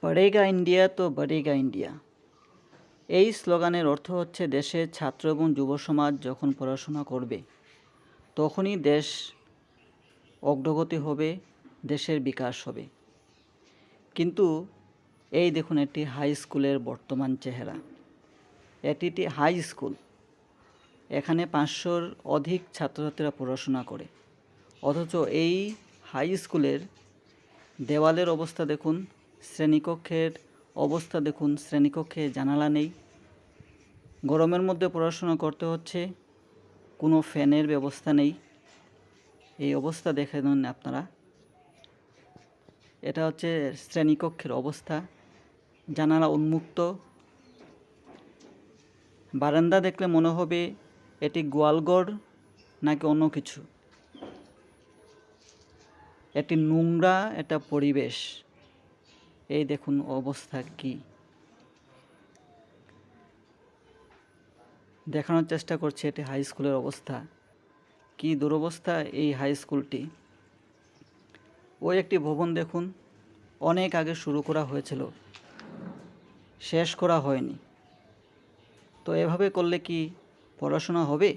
পড়েগা India তো বড়েগা India. এই স্লোগানের অর্থ হচ্ছে দেশের ছাত্র এবং যুব সমাজ যখন পড়াশোনা করবে তখনই দেশ অগ্রগতি হবে, দেশের বিকাশ হবে। কিন্তু এই দেখুন একটি হাই স্কুলের বর্তমান চেহারা। এটি একটি হাই স্কুল। এখানে 500-র অধিক ছাত্রছাত্রীরা পড়াশোনা করে, অথচ এই হাই স্কুলের দেওয়ালের অবস্থা দেখুন, শ্রেণীকক্ষের অবস্থা দেখুন, শ্রেণীকক্ষে জানালা নেই। গরমের মধ্যে পড়াশোনা করতে হচ্ছে, কোনো ফ্যানের ব্যবস্থা নেই। এই অবস্থা দেখে নিন আপনারা। এটা হচ্ছে শ্রেণীকক্ষের অবস্থা, জানালা উন্মুক্ত। বারান্দা দেখলে মনে হবে এটি গোয়ালঘর নাকি অন্য কিছু। এটি নোংরা একটা পরিবেশ। এই দেখুন অবস্থা কি। দেখানোর চেষ্টা করছে এটি হাই স্কুলের অবস্থা। কি দুরবস্থা এই হাই স্কুলটি। ওই একটি ভবন দেখুন, অনেক আগে শুরু করা হয়েছিল, শেষ করা হয়নি। তো এভাবে করলে কি পড়াশোনা হবে?